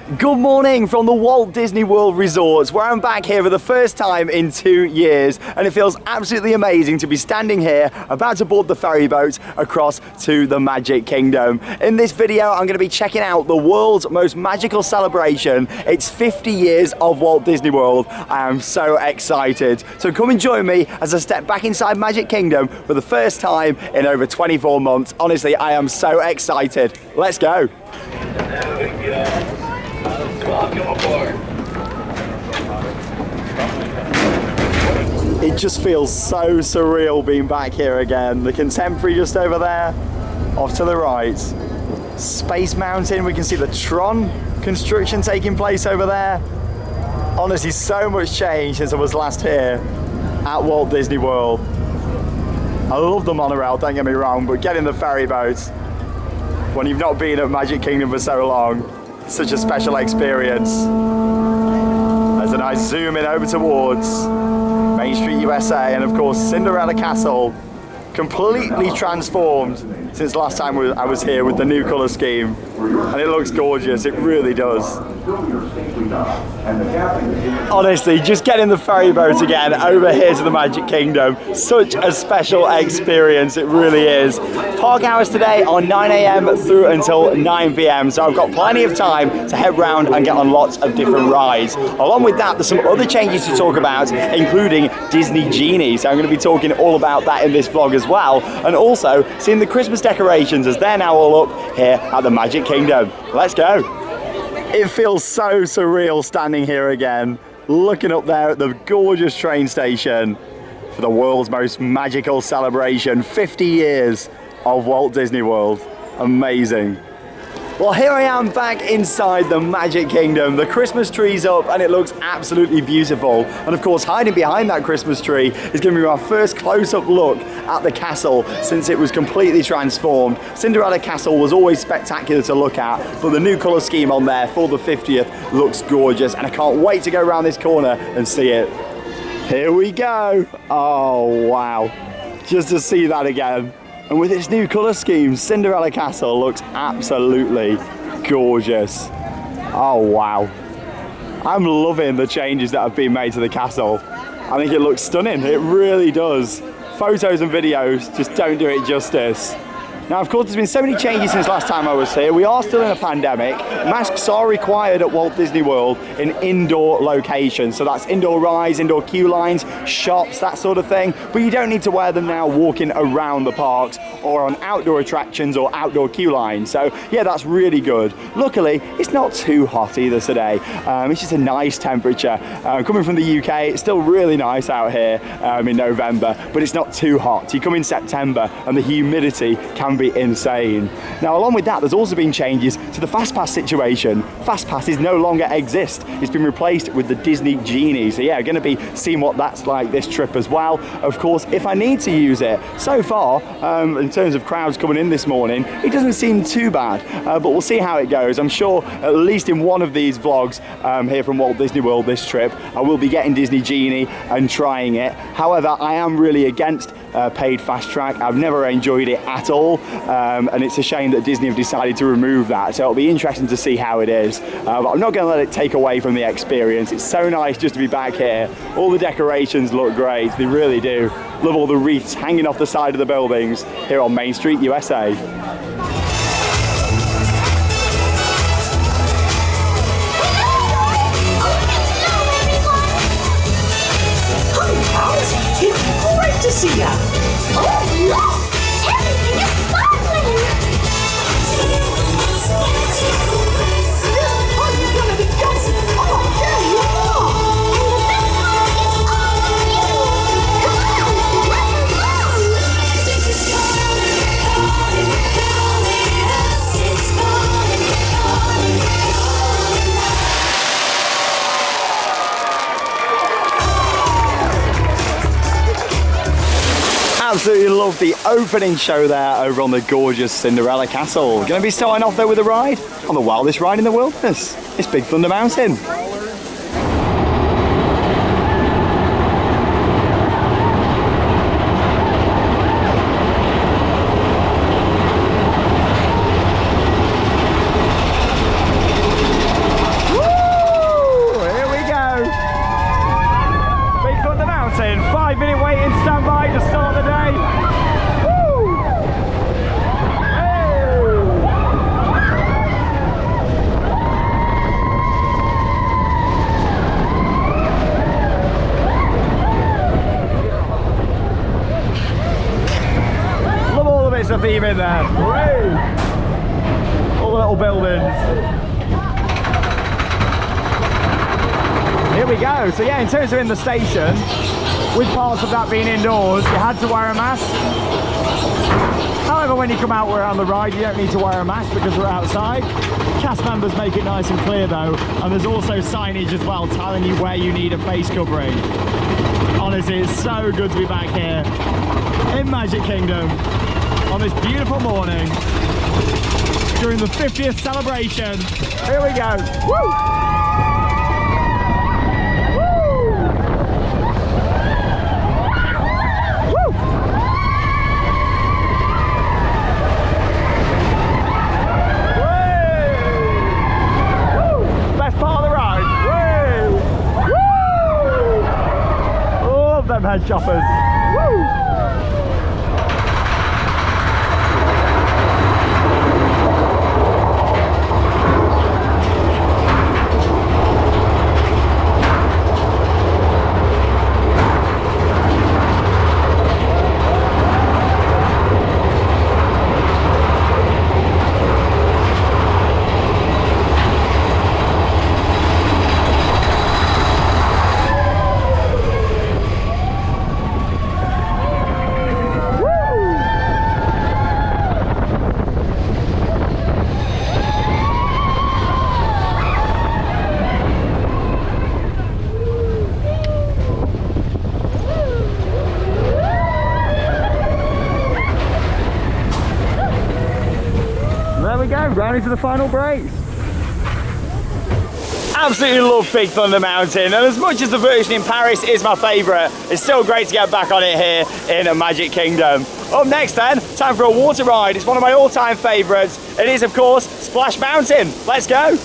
Good morning from the Walt Disney World resorts, where I'm back here for the first time in 2 years, and it feels absolutely amazing to be standing here about to board the ferry boat across to the Magic Kingdom. In this video I'm going to be checking out the world's most magical celebration. It's 50 years of Walt Disney World. I am so excited. So come and join me as I step back inside Magic Kingdom for the first time in over 24 months. Honestly, I am so excited. Let's go. Welcome aboard. It just feels so surreal being back here again. The Contemporary just over there, off to the right. Space Mountain, we can see the TRON Construction taking place over there. Honestly, so much change since I was last here at Walt Disney World. I love the monorail, don't get me wrong, but getting the ferry boat when you've not been at Magic Kingdom for so long, such a special experience. There's a nice zoom in over towards Main Street USA, and of course Cinderella Castle, completely transformed since last time I was here with the new colour scheme, and it looks gorgeous, it really does. Honestly, just getting the ferry boat again over here to the Magic Kingdom, such a special experience, it really is. Park hours today are 9 AM through until 9 PM, so I've got plenty of time to head round and get on lots of different rides. Along with that, there's some other changes to talk about, including Disney Genie, so I'm going to be talking all about that in this vlog as well, and also seeing the Christmas decorations as they're now all up here at the Magic Kingdom. Let's go. It feels so surreal standing here again, looking up there at the gorgeous train station for the world's most magical celebration, 50 years of Walt Disney World. Amazing. Well, here I am back inside the Magic Kingdom. The Christmas tree's up and it looks absolutely beautiful. And of course, hiding behind that Christmas tree is giving me my first close-up look at the castle since it was completely transformed. Cinderella Castle was always spectacular to look at, but the new colour scheme on there for the 50th looks gorgeous, and I can't wait to go around this corner and see it. Here we go. Oh, wow. Just to see that again. And with its new colour scheme, Cinderella Castle looks absolutely gorgeous. Oh wow. I'm loving the changes that have been made to the castle. I think it looks stunning, it really does. Photos and videos just don't do it justice. Now, of course, there's been so many changes since last time I was here. We are still in a pandemic. Masks are required at Walt Disney World in indoor locations. So that's indoor rides, indoor queue lines, shops, that sort of thing. But you don't need to wear them now walking around the parks or on outdoor attractions or outdoor queue lines. So yeah, that's really good. Luckily, it's not too hot either today. It's just a nice temperature. Coming from the UK, it's still really nice out here in November, but it's not too hot. You come in September and the humidity can be insane. Now, along with that, there's also been changes to the Fast Pass situation. Fast Passes no longer exist. It's been replaced with the Disney Genie. So yeah, going to be seeing what that's like this trip as well. Of course, if I need to use it. So far, in terms of crowds coming in this morning, it doesn't seem too bad, but we'll see how it goes. I'm sure at least in one of these vlogs here from Walt Disney World this trip, I will be getting Disney Genie and trying it. However, I am really against paid fast track. I've never enjoyed it at all, and it's a shame that Disney have decided to remove that, so it'll be interesting to see how it is, but I'm not going to let it take away from the experience. It's so nice just to be back here. All the decorations look great, they really do. Love all the wreaths hanging off the side of the buildings here on Main Street USA. To see ya. Oh, look! Everything is sparkling! Are you gonna be dancing? Oh, there you are! And the best part is all of you! Come on, let's Absolutely love the opening show there over on the gorgeous Cinderella Castle. Going to be starting off there with a ride on the wildest ride in the wilderness. It's Big Thunder Mountain. a theme in there. Whee! All the little buildings. Here we go. So yeah, in terms of in the station, with parts of that being indoors, you had to wear a mask. However, when you come out around the ride, you don't need to wear a mask because we're outside. Cast members make it nice and clear though, and there's also signage as well telling you where you need a face covering. Honestly, it's so good to be back here in Magic Kingdom on this beautiful morning during the 50th celebration. Here we go. Woo! Head choppers. Woo! Round into the final brace. Absolutely love Big Thunder Mountain, and as much as the version in Paris is my favourite, it's still great to get back on it here in Magic Kingdom. Up next then, time for a water ride. It's one of my all-time favourites. It is, of course, Splash Mountain. Let's go.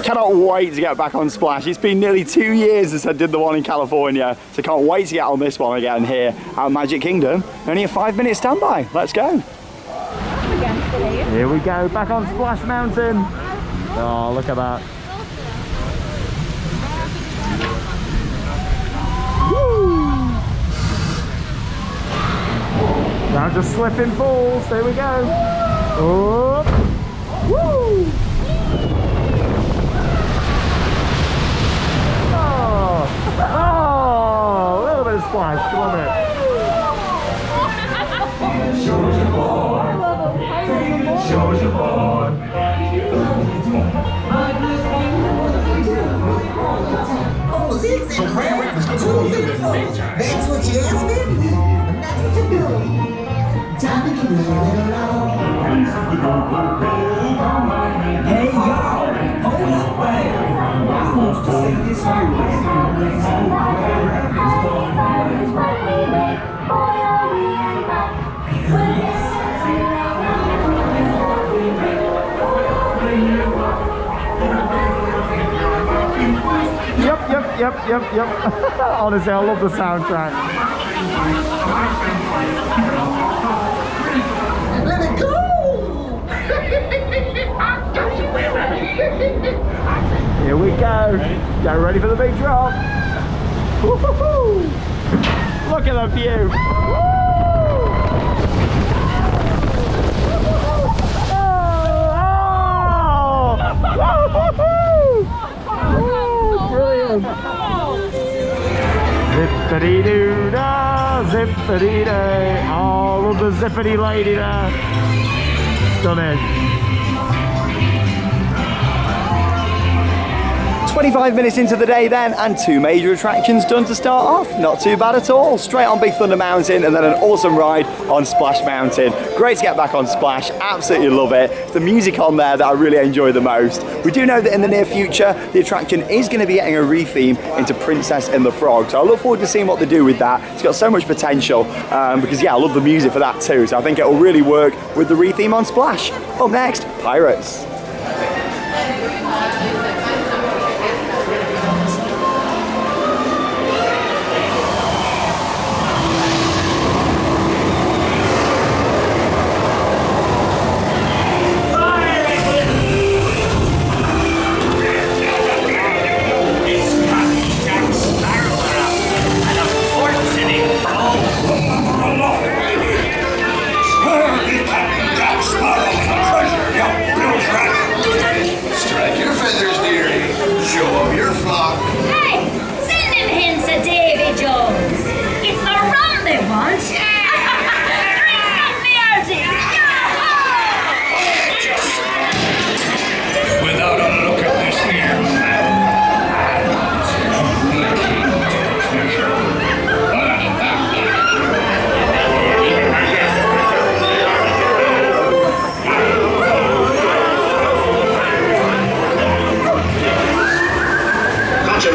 Cannot wait to get back on Splash. It's been nearly 2 years since I did the one in California, so can't wait to get on this one again here at Magic Kingdom. Only a 5-minute standby. Let's go. Here we go, back on Splash Mountain. Oh, look at that. Woo! Now just slipping falls. There we go. Oh. Woo! Oh. Oh, a little bit of splash. Come on, mate. Shows your board. So that's what you asked me, and that's what you do. Time to get along. Hey y'all, hold up, wait. I want to say this here. Yep. Honestly, I love the soundtrack. Let it go! Here we go. Get ready for the big drop. Woo-hoo-hoo. Look at the view. Brilliant. Zippity-doo-dah, zippity-day. Oh, love the zippity lady there. Stunning. 25 minutes into the day then, and 2 major attractions done to start off. Not too bad at all. Straight on Big Thunder Mountain and then an awesome ride on Splash Mountain. Great to get back on Splash, absolutely love it. It's the music on there that I really enjoy the most. We do know that in the near future, the attraction is going to be getting a retheme into Princess and the Frog. So I look forward to seeing what they do with that. It's got so much potential because yeah, I love the music for that too. So I think it will really work with the retheme on Splash. Up next, Pirates.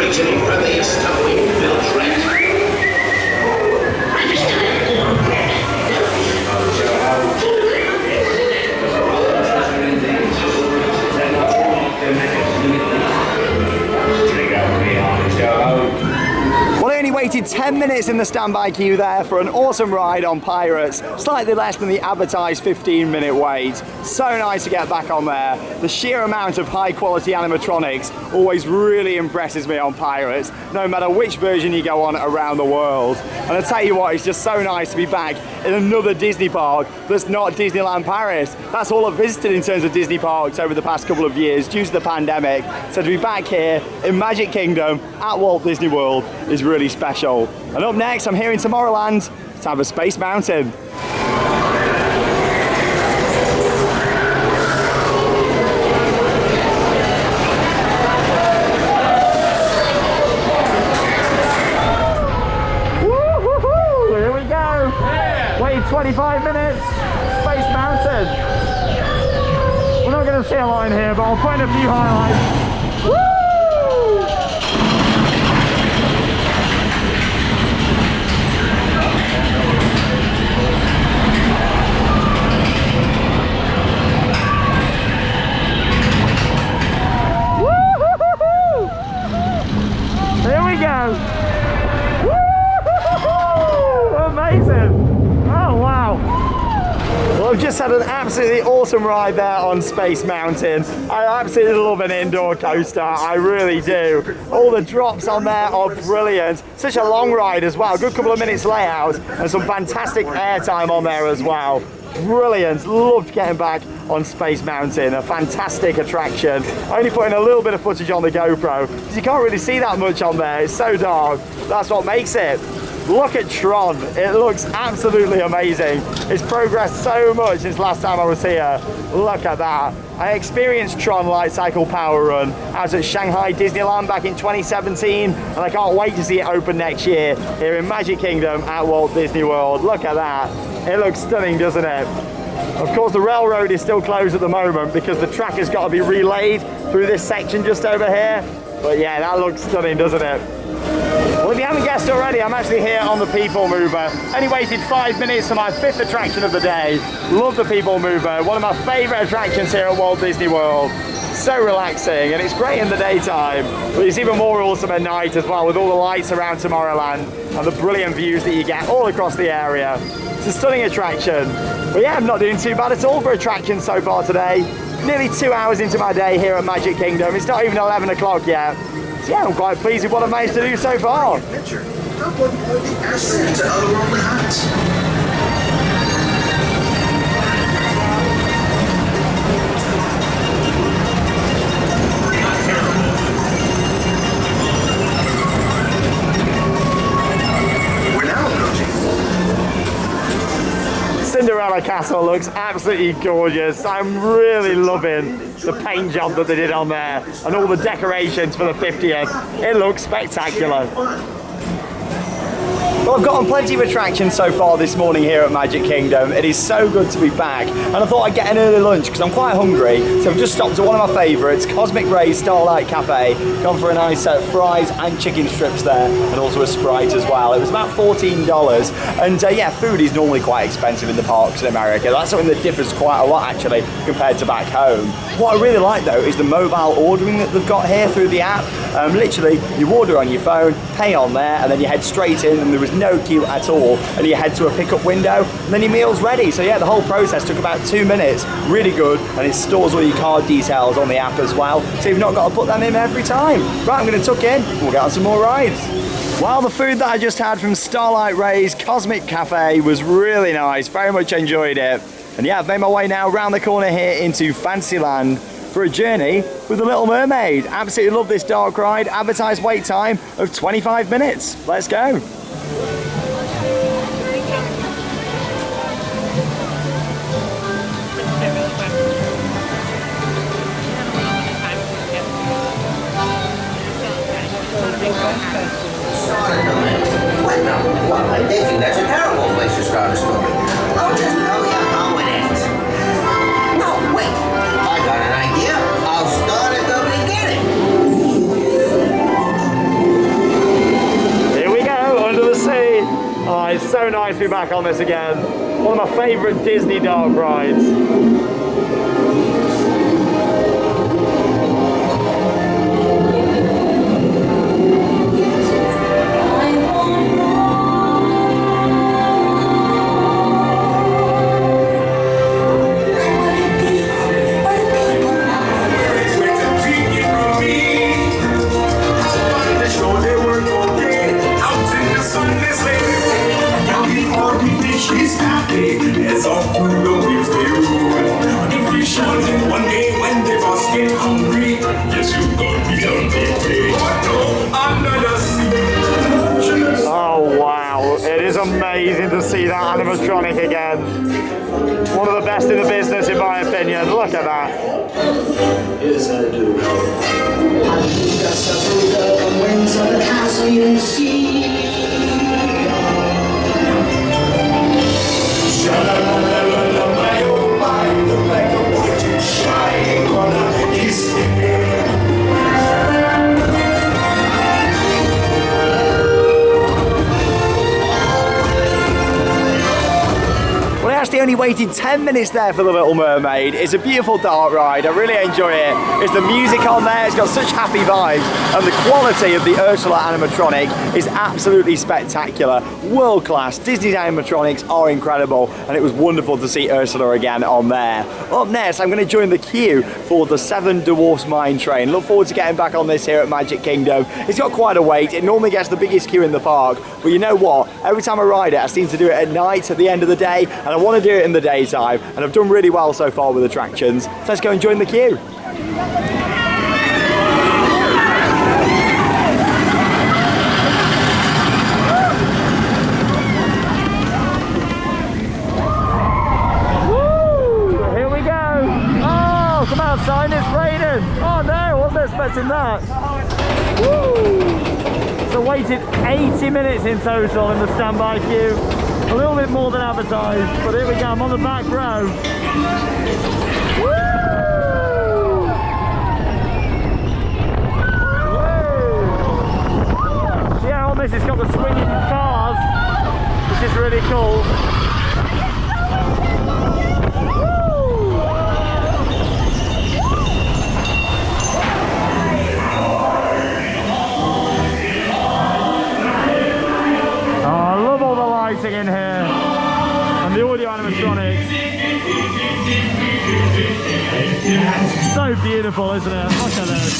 originating from the stuff we built, right? Well, I only waited 10 minutes in the standby queue there for an awesome ride on Pirates, slightly less than the advertised 15-minute wait. So nice to get back on there. The sheer amount of high-quality animatronics always really impresses me on Pirates, no matter which version you go on around the world. And I tell you what, it's just so nice to be back in another Disney park that's not Disneyland Paris. That's all I've visited in terms of Disney parks over the past couple of years due to the pandemic. So to be back here in Magic Kingdom at Walt Disney World is really special. And up next, I'm here in Tomorrowland to have a Space Mountain. Woo-hoo-hoo! Here we go. Wait 25 minutes. Space Mountain. We're not going to see a line here, but I'll point a few highlights. Woo! Here we go. Woo! Amazing. Oh, wow. Well, I've just had an absolutely awesome ride there on Space Mountain. I absolutely love an indoor coaster. I really do. All the drops on there are brilliant. Such a long ride as well. A good couple of minutes layout and some fantastic airtime on there as well. Brilliant. Loved getting back on Space Mountain. A fantastic attraction. Only putting a little bit of footage on the GoPro because you can't really see that much on there. It's so dark. That's what makes it. Look at Tron. It looks absolutely amazing. It's progressed so much since last time I was here. Look at that. I experienced Tron Light Cycle Power Run out at Shanghai Disneyland back in 2017, and I can't wait to see it open next year here in Magic Kingdom at Walt Disney World. Look at that. It looks stunning, doesn't it? Of course, the railroad is still closed at the moment because the track has got to be relayed through this section just over here. But yeah, that looks stunning, doesn't it? Well, if you haven't guessed already, I'm actually here on the People Mover. Only waited 5 minutes for my 5th attraction of the day. Love the People Mover, one of my favourite attractions here at Walt Disney World. So relaxing, and it's great in the daytime, but it's even more awesome at night as well, with all the lights around Tomorrowland and the brilliant views that you get all across the area. It's a stunning attraction. But yeah, I'm not doing too bad at all for attractions so far today. Nearly 2 hours into my day here at Magic Kingdom. It's not even 11 o'clock yet. So yeah, I'm quite pleased with what I've managed to do so far. Picture. Not looking for the astronaut to otherworldly heights. Cinderella Castle looks absolutely gorgeous. I'm really loving the paint job that they did on there and all the decorations for the 50th. It looks spectacular. Well, I've gotten plenty of attractions so far this morning here at Magic Kingdom. It is so good to be back, and I thought I'd get an early lunch because I'm quite hungry. So I've just stopped at one of my favourites, Cosmic Ray's Starlight Cafe. Gone for a nice set of fries and chicken strips there, and also a Sprite as well. It was about $14, and yeah, food is normally quite expensive in the parks in America. That's something that differs quite a lot actually compared to back home. What I really like though is the mobile ordering that they've got here through the app. Literally, you order on your phone, pay on there, and then you head straight in, and there was no queue at all, and you head to a pickup window, and then your meal's ready. So yeah, the whole process took about 2 minutes. Really good, and it stores all your card details on the app as well, so you've not got to put them in every time. Right, I'm going to tuck in, and we'll get on some more rides. Well, the food that I just had from Starlight Ray's Cosmic Cafe was really nice. Very much enjoyed it. And yeah, I've made my way now around the corner here into Fantasyland for a journey with the Little Mermaid. Absolutely love this dark ride. Advertised wait time of 25 minutes. Let's go. Well, I think that's a terrible place to start a story. I'll just tell you how it ends. No, wait. I got an idea. I'll start at the beginning. nice to be back on this again. One of my favourite Disney dark rides. She's happy as all through the waves they roll. The fish on one day when they must get hungry. Yes, you got me on the way. No, under the sea. Oh wow, it is amazing to see that animatronic again. One of the best in the business in my opinion. Look at that. Yes, I do. I think that's the wings of the castle you see. Well, I actually only waited 10 minutes there for The Little Mermaid. It's a beautiful dark ride, I really enjoy it. It's the music on there, it's got such happy vibes, and the quality of the Ursula animatronic is absolutely spectacular. World class, Disney's animatronics are incredible, and it was wonderful to see Ursula again on there. Up next, I'm going to join the queue for the Seven Dwarfs Mine Train. Look forward to getting back on this here at Magic Kingdom. It's got quite a wait, it normally gets the biggest queue in the park, but you know what? Every time I ride it, I seem to do it at night, at the end of the day, and I want to do it in the daytime, and I've done really well so far with attractions. So let's go and join the queue. Woo! Here we go. Oh, come outside, it's raining. Oh no, I wasn't expecting that. Woo! So waited 80 minutes in total in the standby queue. A little bit more than advertised, but here we go, I'm on the back row. Woo! Woo! So yeah, on this it's got the swinging cars, which is really cool. In here and the audio animatronics, so beautiful, isn't it? Look at this.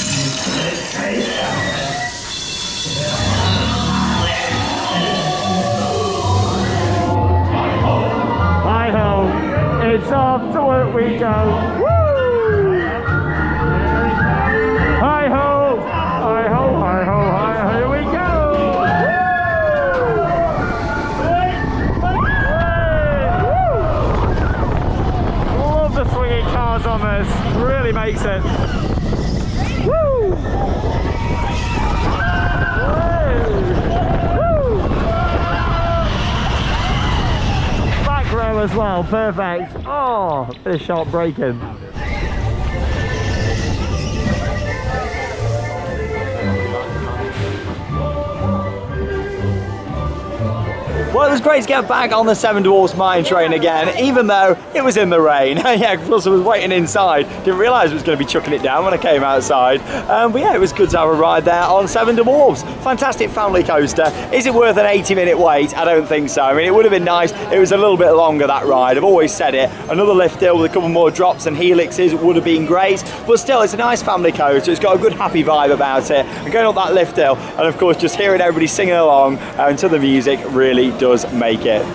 Hi ho, it's off to work we go. Woo! Hi ho, hi ho, hi ho, hi ho, here we go. Swinging cars on this really makes it. Woo! Woo! Back row as well, perfect. Oh, bit of sharp braking. Well, it was great to get back on the Seven Dwarfs Mine Train again, even though it was in the rain. Yeah, plus I was waiting inside. Didn't realise it was going to be chucking it down when I came outside. But yeah, it was good to have a ride there on Seven Dwarfs. Fantastic family coaster. Is it worth an 80-minute wait? I don't think so. I mean, it would have been nice. It was a little bit longer, that ride. I've always said it. Another lift hill with a couple more drops and helixes would have been great. But still, it's a nice family coaster. It's got a good happy vibe about it. And going up that lift hill, and of course, just hearing everybody singing along to the music really does make it.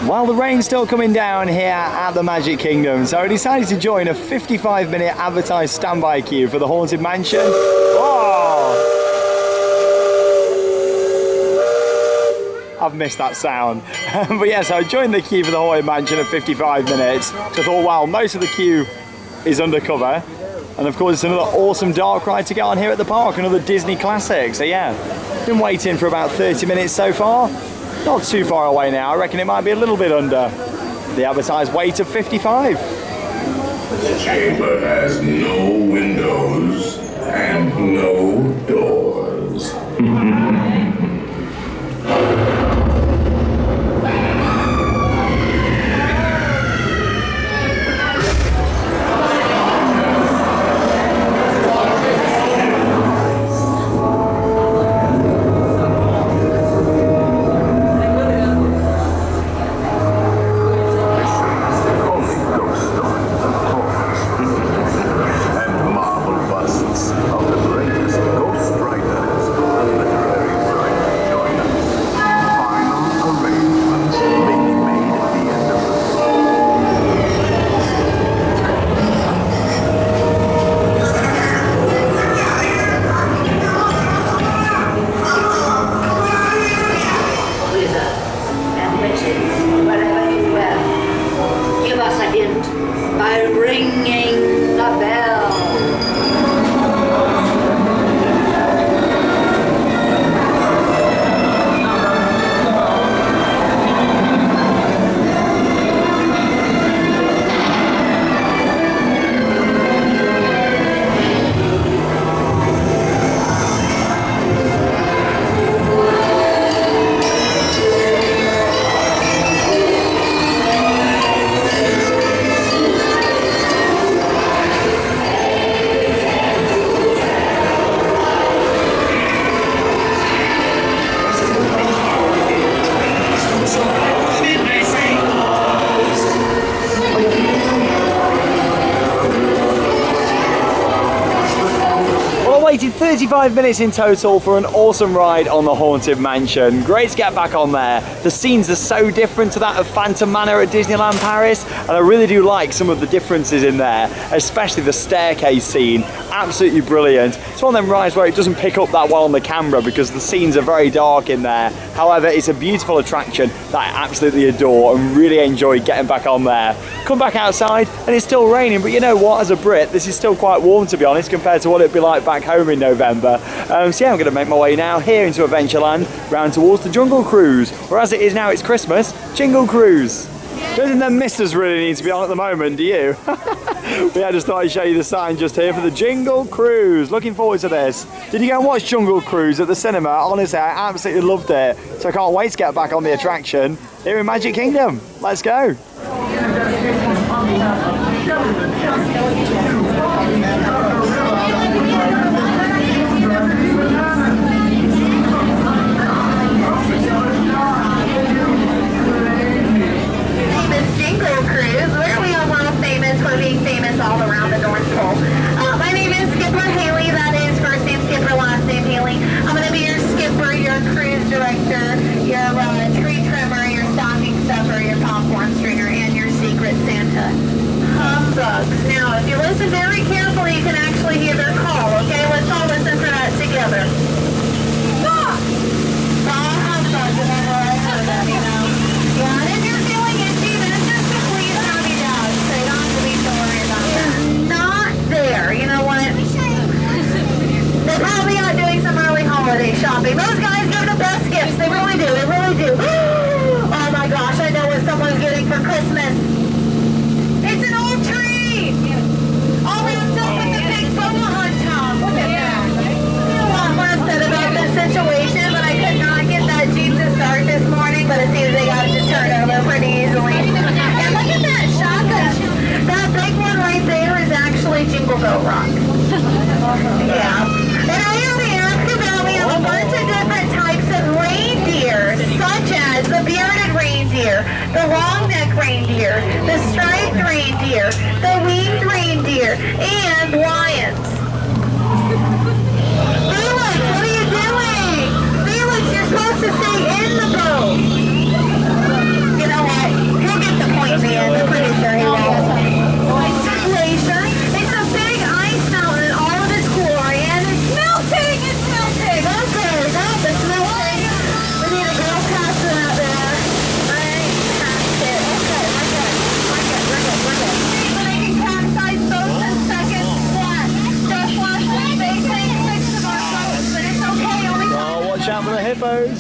Well, the rain's still coming down here at the Magic Kingdom, so I decided to join a 55-minute advertised standby queue for the Haunted Mansion. Oh! I've missed that sound. But yes, I joined the queue for the Haunted Mansion at 55 minutes. So I thought, wow, most of the queue is undercover. And of course, it's another awesome dark ride to get on here at the park, another Disney classic. So yeah, been waiting for about 30 minutes so far. Not too far away now. I reckon it might be a little bit under the advertised wait of 55. The chamber has no windows and no doors. And marble busts of the greatest ghost writers, literary giant join us. Final arrangements may be made at the end of the Wizard and witches, wherever you were, give us a hint by ringing the bell. Well, I waited 35 minutes in total for an awesome ride on the Haunted Mansion. Great to get back on there. The scenes are so different to that of Phantom Manor at Disneyland Paris, and I really do like some of the differences in there, especially the staircase scene. Absolutely brilliant. It's one of them rides where it doesn't pick up that well on the camera because the scenes are very dark in there. However, it's a beautiful attraction that I absolutely adore and really enjoy getting back on there. Come back outside and it's still raining, but you know what, as a Brit, this is still quite warm to be honest compared to what it'd be like back home in November. So yeah, I'm going to make my way now here into Adventureland, round towards the Jungle Cruise, or as it is now, it's Christmas, Jingle Cruise. Don't think the misters really need to be on at the moment, do you? But yeah, I just thought I'd show you the sign just here for the Jingle Cruise. Looking forward to this. Did you go and watch Jungle Cruise at the cinema? Honestly, I absolutely loved it. So I can't wait to get back on the attraction here in Magic Kingdom. Let's go. Jingle Cruise. Where we are world famous for being famous all around the North Pole. My name is Skipper Haley. That is first name Skipper, last name Haley. I'm going to be your skipper, your cruise director, your tree trimmer, your stocking stuffer, your popcorn stringer, and your secret Santa. Humbugs. Now, if you listen very carefully, you can actually hear their call. Okay, let's all listen for that together. Stop! Humbugs. Remember, I heard that, you know. Yeah, and if you're feeling itchy, then just please have you down. So you don't have to be so worried about that. Not there. You know what? They're probably out doing some early holiday shopping. Those guys give the best gifts. They really do. They really do. Oh my gosh, I know what someone's getting for Christmas. It's an old tree. All wrapped up with the big bubble on top. Look at that. I'm upset about this situation, but I could not get that Jeep to start this morning, but it seems they got it to turn over pretty easily. And look at that shotgun. That big one right there is actually Jingle Bell Rock. Yeah. And I only asked about, we have a bunch of different types of reindeer, such as the bearded reindeer, the long neck reindeer, the striped reindeer, the winged reindeer, and lions. Felix, what are you doing? Felix, you're supposed to stay in the boat. You know what? He'll get the point, man. I'm pretty sure he will. Glacier. It's a big ice mountain and all of its glory, and it's melting. It's melting. Okay, no, it's melting. We need to go past it out there. Right past it. Okay, we're good. We're good. But I can capsize boats in seconds flat. Just watch the big thing fix of our boats, but it's okay. Only Oh, watch out for the hippos.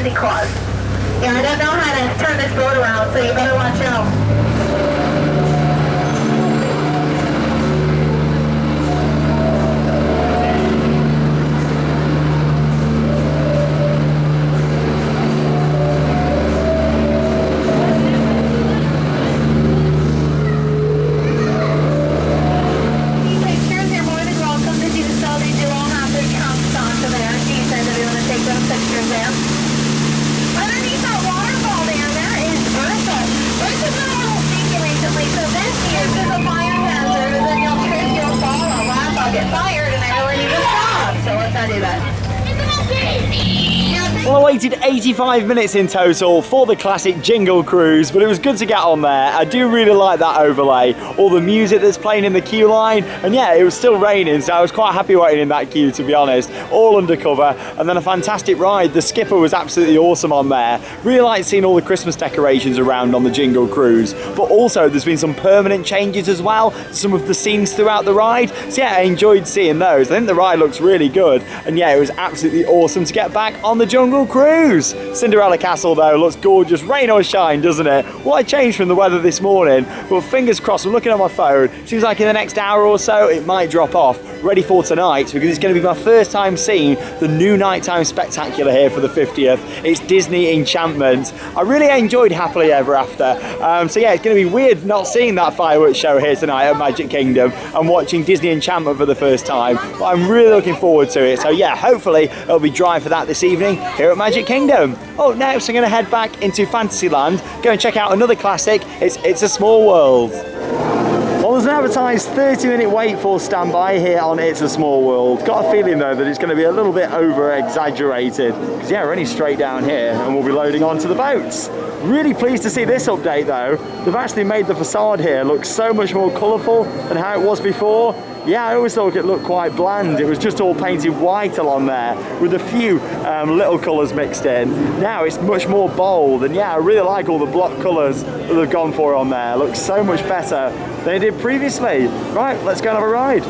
Santa Claus. Yeah, I don't know how to turn this boat around, so you better watch out. Well, I waited 85 minutes in total for the classic Jingle Cruise, but it was good to get on there. I do really like that overlay, all the music that's playing in the queue line, and yeah, it was still raining, so I was quite happy waiting in that queue, to be honest. All undercover, and then a fantastic ride. The skipper was absolutely awesome on there. Really liked seeing all the Christmas decorations around on the Jingle Cruise, but also there's been some permanent changes as well to some of the scenes throughout the ride, so yeah, I enjoyed seeing those. I think the ride looks really good, and yeah, it was absolutely awesome to get back on the Jungle Cruise. Cinderella Castle though looks gorgeous, rain or shine, doesn't it? What a change from the weather this morning, but fingers crossed. I'm looking at my phone, seems like in the next hour or so it might drop off, ready for tonight, because it's going to be my first time seeing the new nighttime spectacular here for the 50th. It's Disney Enchantment. I really enjoyed Happily Ever After, so yeah, it's going to be weird not seeing that fireworks show here tonight at Magic Kingdom and watching Disney Enchantment for the first time, but I'm really looking forward to it. So yeah, hopefully it'll be dry for that this evening here at Magic Kingdom. Oh, next I'm going to head back into Fantasyland, go and check out another classic. It's a Small World. Well, there's an advertised 30-minute wait for standby here on It's a Small World. Got a feeling though that it's going to be a little bit over-exaggerated, because yeah, we're only straight down here and we'll be loading onto the boats. Really pleased to see this update though. They've actually made the facade here look so much more colourful than how it was before. Yeah, I always thought it looked quite bland. It was just all painted white along there with a few little colours mixed in. Now it's much more bold, and yeah, I really like all the block colours that they've gone for on there. It looks so much better than it did previously. Right, let's go and have a ride.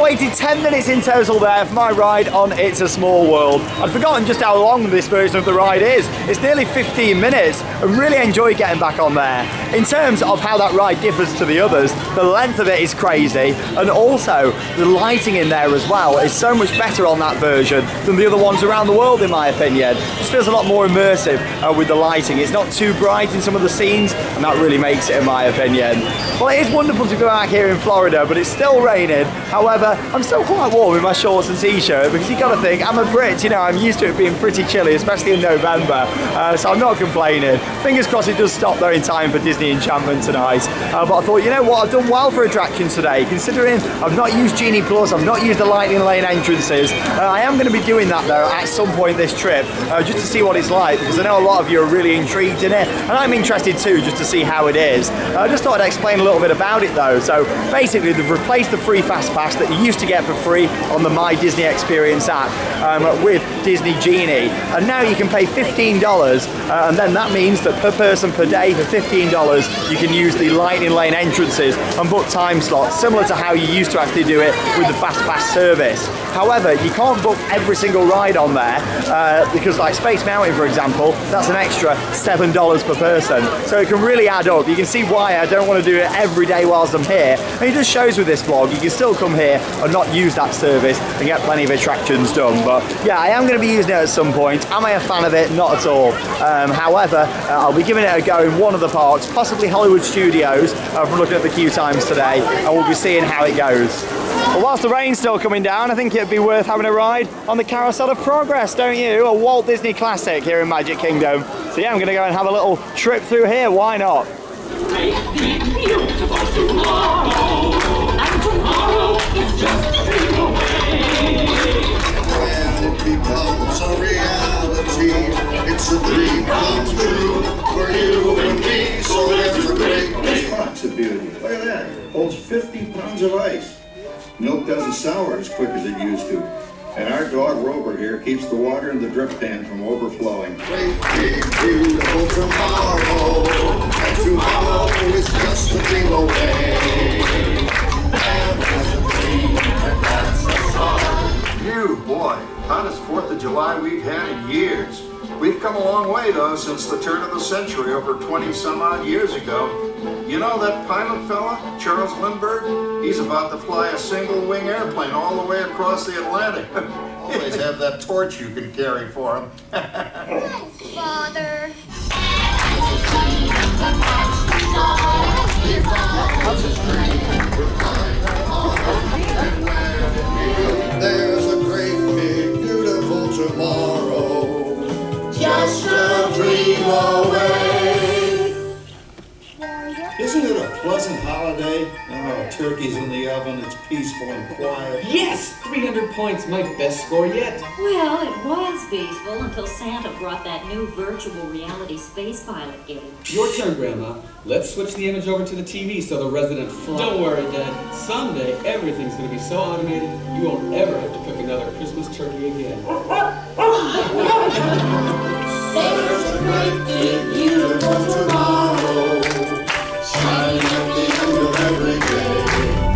waited 10 minutes in total there for my ride on It's a Small World. I'd forgotten just how long this version of the ride is. It's nearly 15 minutes and really enjoy getting back on there. In terms of how that ride differs to the others, the length of it is crazy, and also the lighting in there as well is so much better on that version than the other ones around the world, in my opinion. It just feels a lot more immersive with the lighting. It's not too bright in some of the scenes, and that really makes it, in my opinion. Well, it is wonderful to go out here in Florida, but it's still raining. However, I'm still quite warm in my shorts and t-shirt, because you gotta think, I'm a Brit, you know, I'm used to it being pretty chilly, especially in November, so I'm not complaining. Fingers crossed it does stop though in time for Disney Enchantment tonight. But I thought, you know what, I've done well for attractions today, considering I've not used Genie Plus, I've not used the Lightning Lane entrances. I am going to be doing that though at some point this trip, just to see what it's like, because I know a lot of you are really intrigued in it, and I'm interested too, just to see how it is. I just thought I'd explain a little bit about it though. So basically they've replaced the free fast pass that you used to get for free on the My Disney Experience app with Disney Genie. And now you can pay $15, and then that means that per person per day for $15 you can use the Lightning Lane entrances and book time slots, similar to how you used to actually do it with the Fast Pass service. However, you can't book every single ride on there because, like Space Mountain, for example, that's an extra $7 per person. So it can really add up. You can see why I don't want to do it every day whilst I'm here. And it just shows with this vlog, you can still come here and not use that service and get plenty of attractions done. But yeah, I am going to be using it at some point. Am I a fan of it? Not at all. However, I'll be giving it a go in one of the parks, possibly Hollywood Studios, from looking at the queue times today, and we'll be seeing how it goes. Well, whilst the rain's still coming down, I think it'd be worth having a ride on the Carousel of Progress, don't you? A Walt Disney classic here in Magic Kingdom. So yeah, I'm going to go and have a little trip through here. Why not? Make the beautiful tomorrow, and tomorrow is just a dream away. When it becomes a reality, it's a dream come true for you and me. So there's a great big box of beauty. Look at that. Holds 50 pounds of ice. Milk doesn't sour as quick as it used to. And our dog Rover here keeps the water in the drip pan from overflowing. Great big beautiful tomorrow, and tomorrow is just a dream away. And there's a dream, and that's the start. You, boy, hottest 4th of July we've had in years. We've come a long way, though, since the turn of the century, over 20 some odd years ago. You know that pilot fella, Charles Lindbergh? He's about to fly a single-wing airplane all the way across the Atlantic. Always have that torch you can carry for him. Thanks, Father. There's a great big beautiful tomorrow, just a dream away. Isn't it a pleasant holiday? Oh, turkey's in the oven, it's peaceful and quiet. Yes! 300 points, my best score yet. Well, it was peaceful until Santa brought that new virtual reality space pilot game. Your turn, Grandma. Let's switch the image over to the TV so the resident fly. Don't worry, Dad. Someday, everything's going to be so automated, you won't ever have to cook another Christmas turkey again. There's a great big beautiful tomorrow, shining at the end of every day.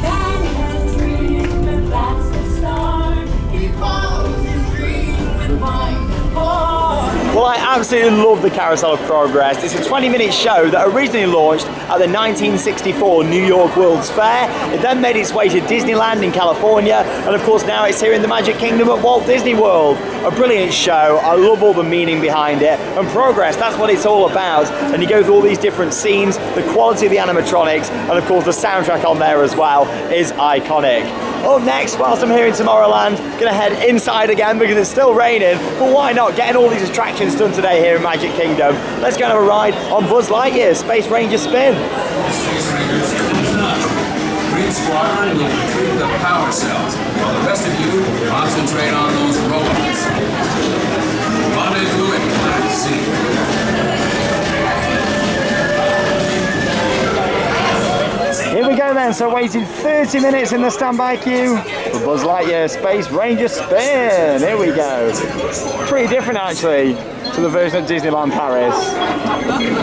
Man has a dream, and that's the start. He follows his dream with mind and heart. Well, I absolutely love the Carousel of Progress. It's a 20-minute show that originally launched at the 1964 New York World's Fair. It then made its way to Disneyland in California, and of course now it's here in the Magic Kingdom at Walt Disney World. A brilliant show. I love all the meaning behind it. And Progress, that's what it's all about. And you go through all these different scenes, the quality of the animatronics, and of course the soundtrack on there as well is iconic. Up next, whilst I'm here in Tomorrowland, gonna head inside again because it's still raining, but why not? Getting all these attractions done today here in Magic Kingdom. Let's go and have a ride on Buzz Lightyear's Space Ranger Spin. Space Rangers, Green Squadron will retrieve the power cells, while the rest of you concentrate on those robots. Rendezvous at Planet C. Here we go then, so waiting 30 minutes in the standby queue for Buzz Lightyear Space Ranger Spin. Here we go. Pretty different actually to the version at Disneyland Paris.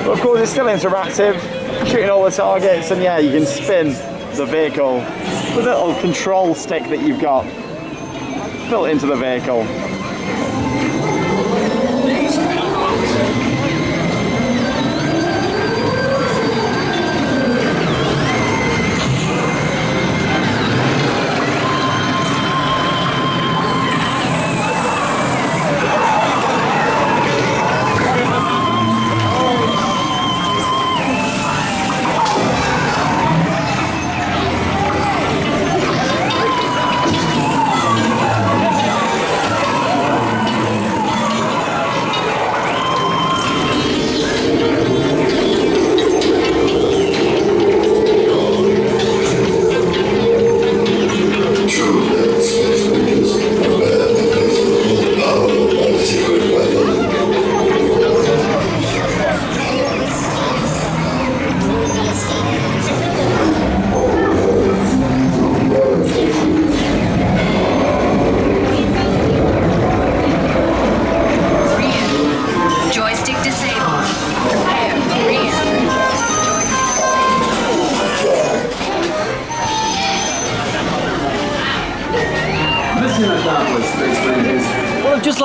But of course it's still interactive, shooting all the targets, and yeah, you can spin the vehicle with a little control stick that you've got built into the vehicle.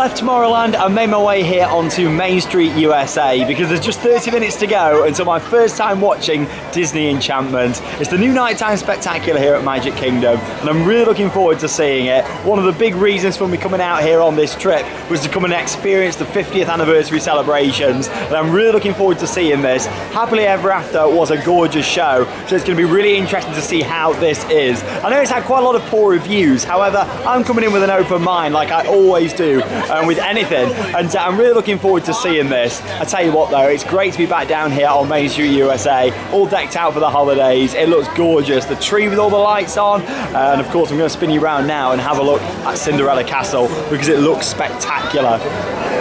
left Tomorrowland and made my way here onto Main Street, USA, because there's just 30 minutes to go until my first time watching Disney Enchantment. It's the new nighttime spectacular here at Magic Kingdom, and I'm really looking forward to seeing it. One of the big reasons for me coming out here on this trip was to come and experience the 50th anniversary celebrations, and I'm really looking forward to seeing this. Happily Ever After was a gorgeous show, so it's going to be really interesting to see how this is. I know it's had quite a lot of poor reviews, however, I'm coming in with an open mind like I always do with anything, and I'm really looking forward to seeing this. I tell you what though, it's great to be back down here on Main Street USA, all decked out for the holidays. It looks gorgeous, the tree with all the lights on, and of course I'm going to spin you around now and have a look at Cinderella Castle because it looks spectacular.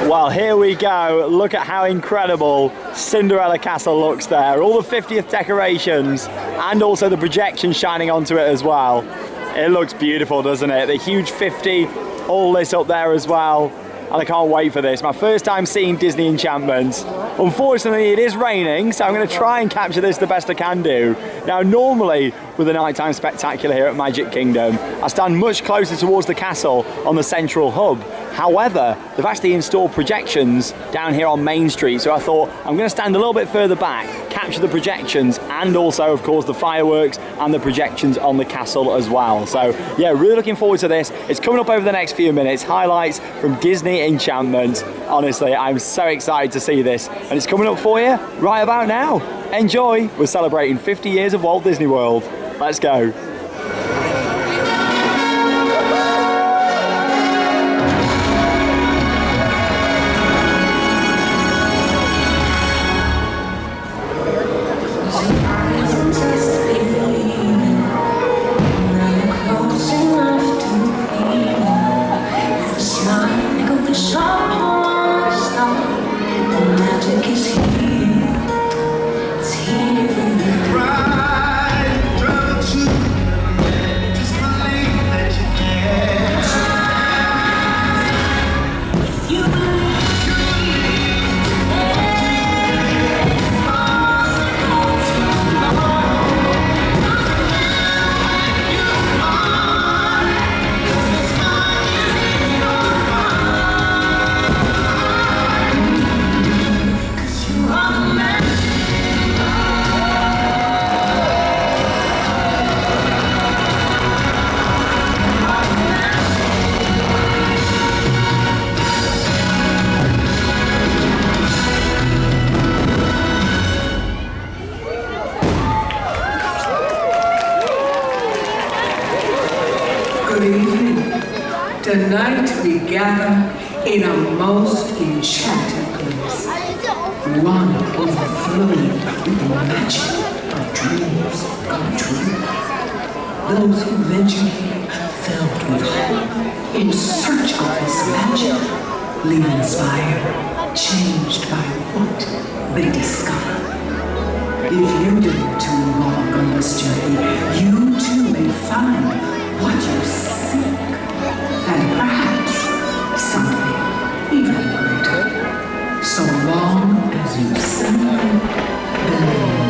Well, here we go. Look at how incredible Cinderella Castle looks there. All the 50th decorations and also the projection shining onto it as well. It looks beautiful, doesn't it? The huge 50 all lit up there as well. And I can't wait for this. My first time seeing Disney Enchantment. Unfortunately, it is raining, so I'm going to try and capture this the best I can do. Now, normally, with the nighttime spectacular here at Magic Kingdom, I stand much closer towards the castle on the central hub. However, they've actually installed projections down here on Main Street, so I thought I'm going to stand a little bit further back, capture the projections, and also, of course, the fireworks and the projections on the castle as well. So, yeah, really looking forward to this. It's coming up over the next few minutes. Highlights from Disney Enchantment. Honestly, I'm so excited to see this, and it's coming up for you right about now. Enjoy! We're celebrating 50 years of Walt Disney World. Let's go. Tonight we gather in a most enchanted place, one overflowing with the magic of dreams come true. Those who venture here filled with hope, in search of this magic, leave inspired, changed by what they discover. If you didn't too long on this journey, you too may find what you seek. And perhaps something even greater, so long as you simply believe.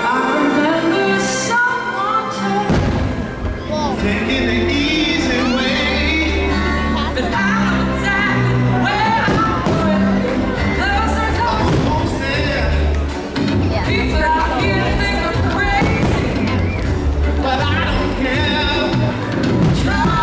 I remember someone taking the easy way, but I know exactly where I'm going. There's almost there. People out here think I'm crazy, but I don't care. Try.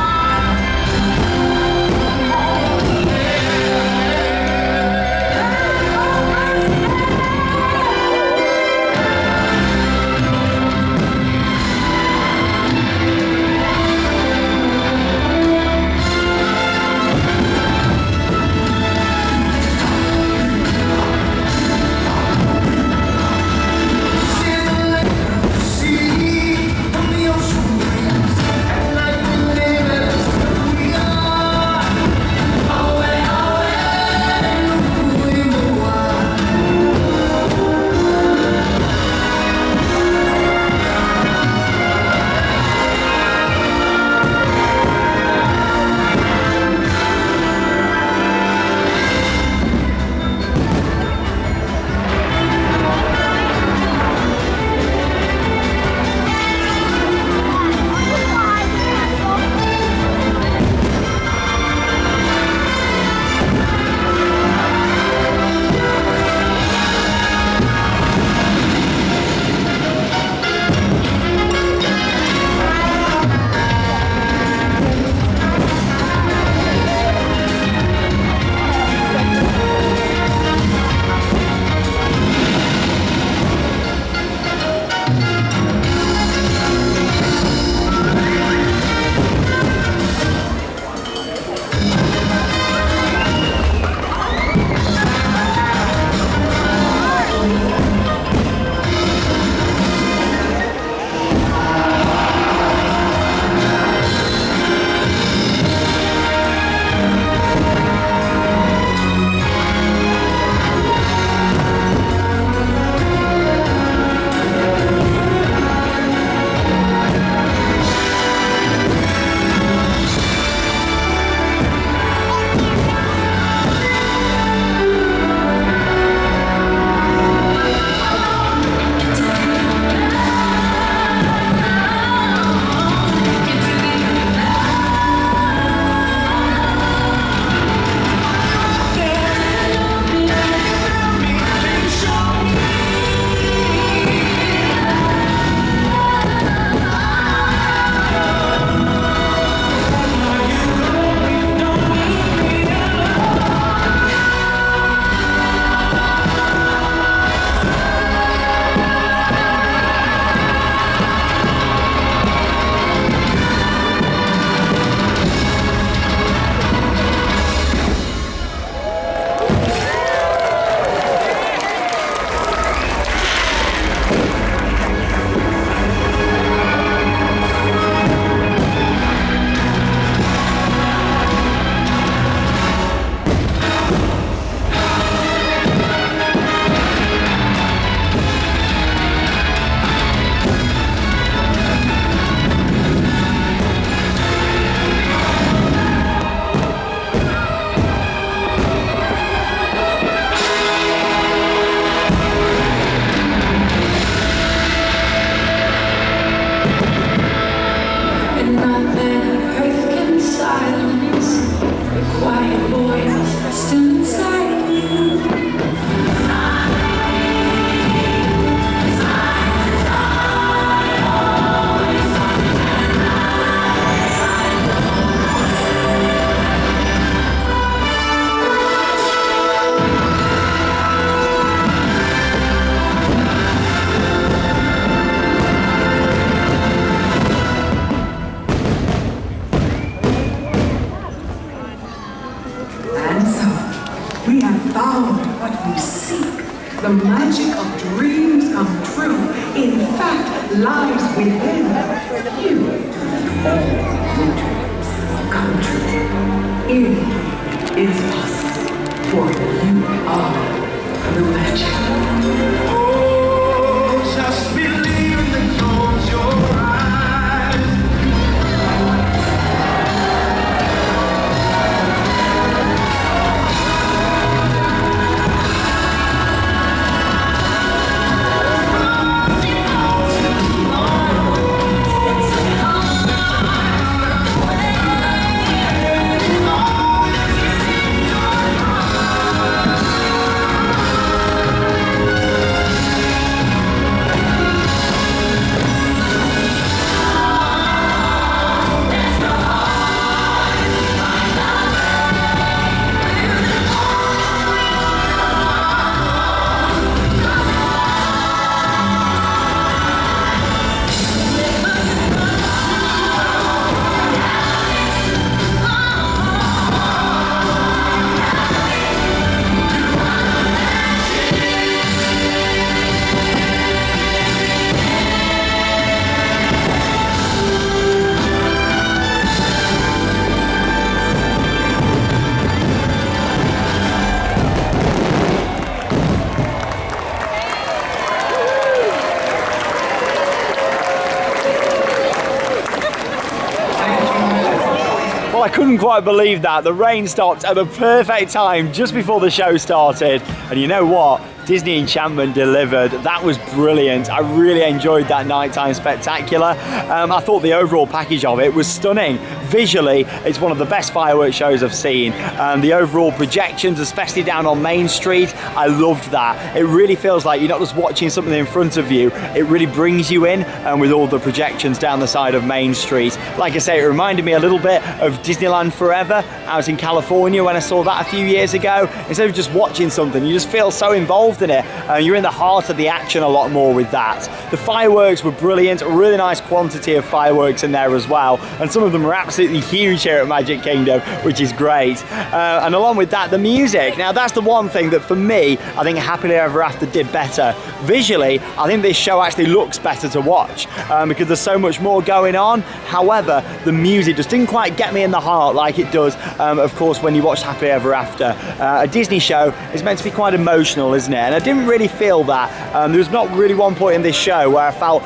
The magic of dreams come true, in fact, lies within you. All dreams come true. It is possible, for you are the magic. Oh, just believe and close your eyes. Well, I couldn't quite believe that. The rain stopped at the perfect time just before the show started. And you know what? Disney Enchantment delivered. That was brilliant. I really enjoyed that nighttime spectacular. I thought the overall package of it was stunning. Visually, it's one of the best fireworks shows I've seen. The overall projections, especially down on Main Street, I loved that. It really feels like you're not just watching something in front of you, it really brings you in, and with all the projections down the side of Main Street. Like I say, it reminded me a little bit of Disneyland Forever. I was in California when I saw that a few years ago. Instead of just watching something, you just feel so involved in it. You're in the heart of the action a lot more with that. The fireworks were brilliant, a really nice quantity of fireworks in there as well, and some of them are absolutely huge here at Magic Kingdom, which is great. And along with that, the music. Now that's the one thing that for me, I think Happily Ever After did better. Visually, I think this show actually looks better to watch because there's so much more going on. However, the music just didn't quite get me in the heart like it does, of course, when you watch Happily Ever After. A Disney show is meant to be quite emotional, isn't it? And I didn't really feel that. There was not really one point in this show where I felt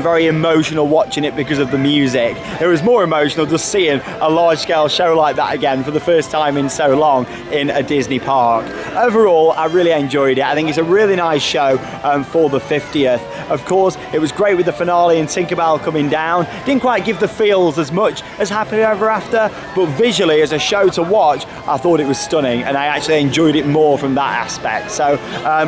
very emotional watching it because of the music. It was more emotional just seeing a large-scale show like that again for the first time in so long in a Disney park. Overall, I really enjoyed it. I think it's a really nice show for the 50th. Of course, it was great with the finale and Tinkerbell coming down. Didn't quite give the feels as much as Happily Ever After, but visually as a show to watch, I thought it was stunning, and I actually enjoyed it more from that aspect. So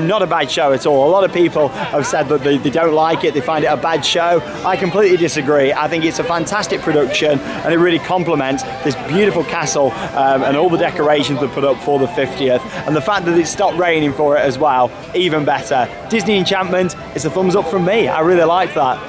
not a bad show at all. A lot of people have said that they don't like it, they find it a bad show. I completely disagree. I think it's a fantastic production, and it really complements this beautiful castle and all the decorations they put up for the 50th, and the fact that it stopped raining for it as well, even better. Disney Enchantment, it's a thumbs up from me. I really liked that.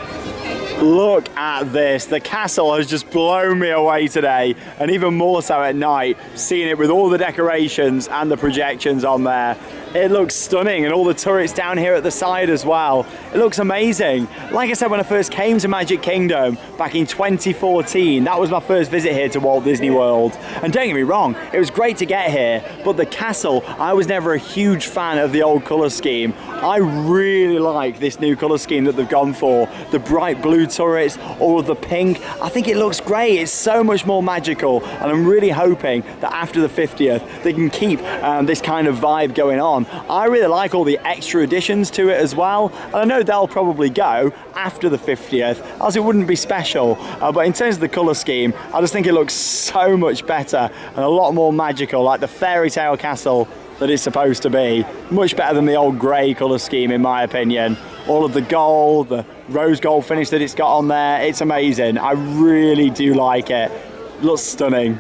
Look at this. The castle has just blown me away today, and even more so at night, seeing it with all the decorations and the projections on there. It looks stunning, and all the turrets down here at the side as well. It looks amazing. Like I said, when I first came to Magic Kingdom back in 2014, that was my first visit here to Walt Disney World. And don't get me wrong, it was great to get here, but the castle, I was never a huge fan of the old colour scheme. I really like this new colour scheme that they've gone for. The bright blue turrets, all of the pink. I think it looks great. It's so much more magical, and I'm really hoping that after the 50th, they can keep this kind of vibe going on. I really like all the extra additions to it as well, and I know they'll probably go after the 50th, else it wouldn't be special. But in terms of the colour scheme, I just think it looks so much better and a lot more magical, like the fairy tale castle that it's supposed to be. Much better than the old grey colour scheme, in my opinion. All of the gold, the rose gold finish that it's got on there, it's amazing. I really do like it. It looks stunning.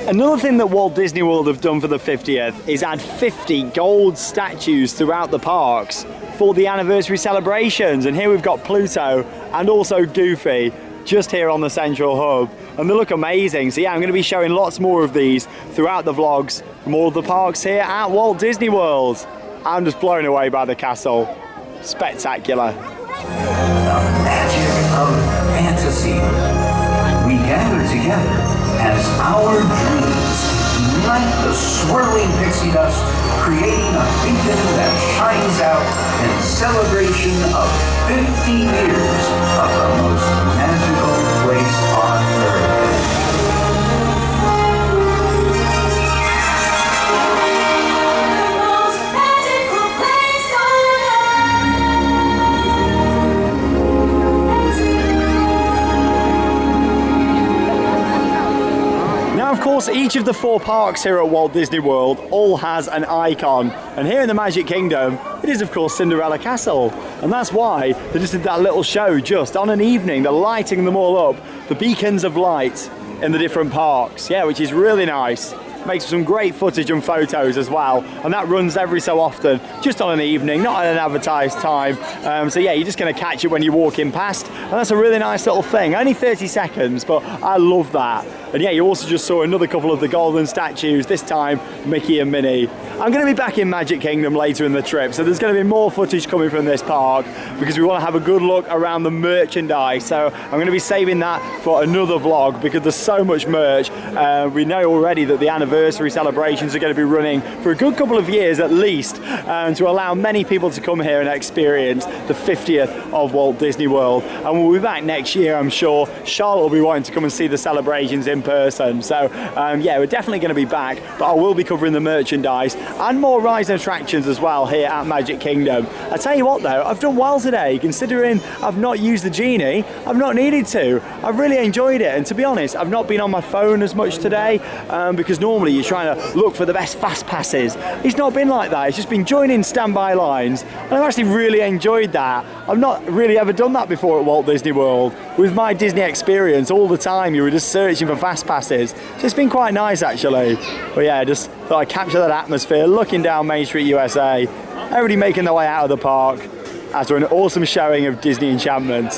Another thing that Walt Disney World have done for the 50th is add 50 gold statues throughout the parks for the anniversary celebrations. And here we've got Pluto and also Goofy just here on the central hub, and they look amazing. So yeah, I'm going to be showing lots more of these throughout the vlogs from all of the parks here at Walt Disney World. I'm just blown away by the castle. Spectacular. The magic of fantasy. We gather together as our dreams ignite the swirling pixie dust, creating a beacon that shines out in celebration of 50 years of the most magical place on earth. Of course, each of the 4 parks here at Walt Disney World all has an icon, and here in the Magic Kingdom it is of course Cinderella Castle, and that's why they just did that little show just on an evening. They're lighting them all up, the beacons of light in the different parks, yeah, which is really nice. Makes some great footage and photos as well, and that runs every so often, just on an evening, not at an advertised time. So yeah, you're just going to catch it when you're walking past, and that's a really nice little thing. Only 30 seconds, but I love that. And yeah, you also just saw another couple of the golden statues, this time Mickey and Minnie. I'm going to be back in Magic Kingdom later in the trip, so there's going to be more footage coming from this park because we want to have a good look around the merchandise. So I'm going to be saving that for another vlog because there's so much merch. We know already that the anniversary celebrations are going to be running for a good couple of years at least, to allow many people to come here and experience the 50th of Walt Disney World. And we'll be back next year, I'm sure. Charlotte will be wanting to come and see the celebrations in person. So yeah, we're definitely going to be back, but I will be covering the merchandise and more rides and attractions as well here at Magic Kingdom. I tell you what though, I've done well today considering I've not used the genie. I've not needed to. I've really enjoyed it, and to be honest, I've not been on my phone as much today because normally you're trying to look for the best fast passes. It's not been like that. It's just been joining standby lines, and I've actually really enjoyed that. I've not really ever done that before at Walt Disney World. With my Disney experience all the time, you were just searching for fast passes. So it's been quite nice actually. But yeah, I just thought I'd capture that atmosphere, looking down Main Street USA, everybody making their way out of the park after an awesome showing of Disney Enchantment.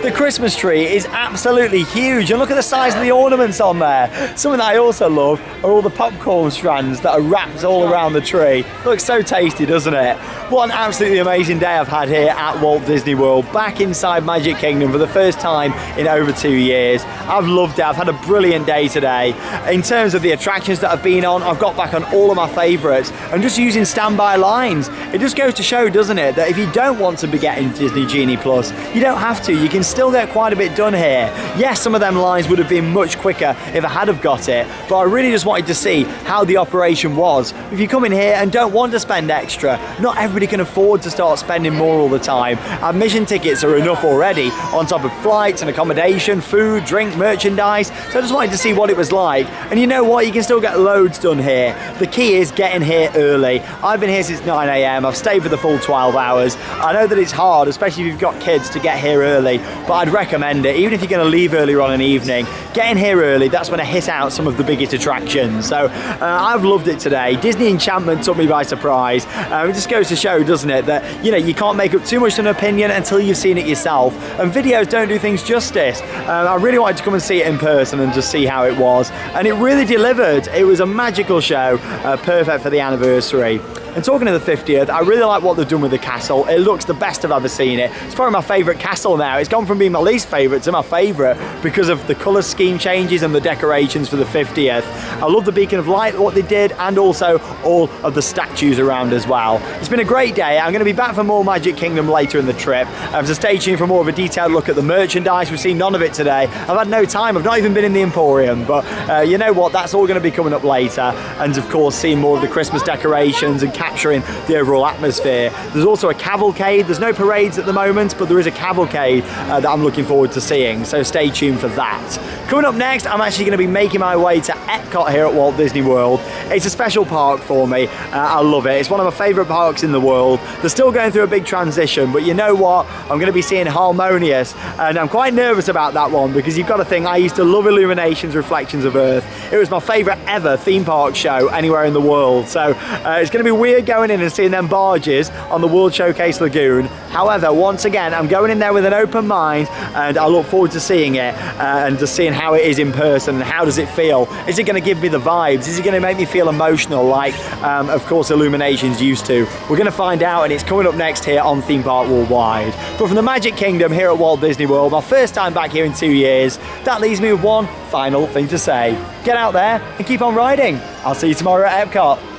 The Christmas tree is absolutely huge, and look at the size of the ornaments on there. Something that I also love are all the popcorn strands that are wrapped all around the tree. Looks so tasty, doesn't it? What an absolutely amazing day I've had here at Walt Disney World, back inside Magic Kingdom for the first time in over 2 years. I've loved it. I've had a brilliant day today. In terms of the attractions that I've been on, I've got back on all of my favourites and just using standby lines. It just goes to show, doesn't it, that if you don't want to be getting Disney Genie Plus, you don't have to. You can still get quite a bit done here. Yes, some of them lines would have been much quicker if I had have got it, but I really just wanted to see how the operation was. If you come in here and don't want to spend extra, not everybody can afford to start spending more all the time. Admission tickets are enough already, on top of flights and accommodation, food, drink, merchandise. So I just wanted to see what it was like. And you know what? You can still get loads done here. The key is getting here early. I've been here since 9 AM. I've stayed for the full 12 hours. I know that it's hard, especially if you've got kids, to get here early, but I'd recommend it. Even if you're going to leave earlier on an evening, getting here early, that's when I hit out some of the biggest attractions. So I've loved it today. Disney Enchantment took me by surprise. It just goes to show, doesn't it, that you can't make up too much of an opinion until you've seen it yourself, and videos don't do things justice. I really wanted to come and see it in person and just see how it was, and it really delivered. It was a magical show, perfect for the anniversary. And talking of the 50th, I really like what they've done with the castle. It looks the best I've ever seen it. It's probably my favourite castle now. It's gone from being my least favourite to my favourite because of the colour scheme changes and the decorations for the 50th. I love the beacon of light, what they did, and also all of the statues around as well. It's been a great day. I'm going to be back for more Magic Kingdom later in the trip. So stay tuned for more of a detailed look at the merchandise. We've seen none of it today. I've had no time. I've not even been in the Emporium, but you know what? That's all going to be coming up later. And of course, seeing more of the Christmas decorations and capturing the overall atmosphere. There's also a cavalcade. There's no parades at the moment, but there is a cavalcade that I'm looking forward to seeing, so stay tuned for that. Coming up next, I'm actually going to be making my way to Epcot here at Walt Disney World. It's a special park for me. I love it. It's one of my favourite parks in the world. They're still going through a big transition, but you know what? I'm going to be seeing Harmonious, and I'm quite nervous about that one because you've got to think I used to love Illumination's Reflections of Earth. It was my favourite ever theme park show anywhere in the world, so it's going to be weird weird going in and seeing them barges on the World Showcase Lagoon. However, once again, I'm going in there with an open mind, and I look forward to seeing it and just seeing how it is in person and how does it feel. Is it going to give me the vibes? Is it going to make me feel emotional like, of course, Illuminations used to? We're going to find out, and it's coming up next here on Theme Park Worldwide. But from the Magic Kingdom here at Walt Disney World, my first time back here in 2 years, that leaves me with one final thing to say. Get out there and keep on riding. I'll see you tomorrow at Epcot.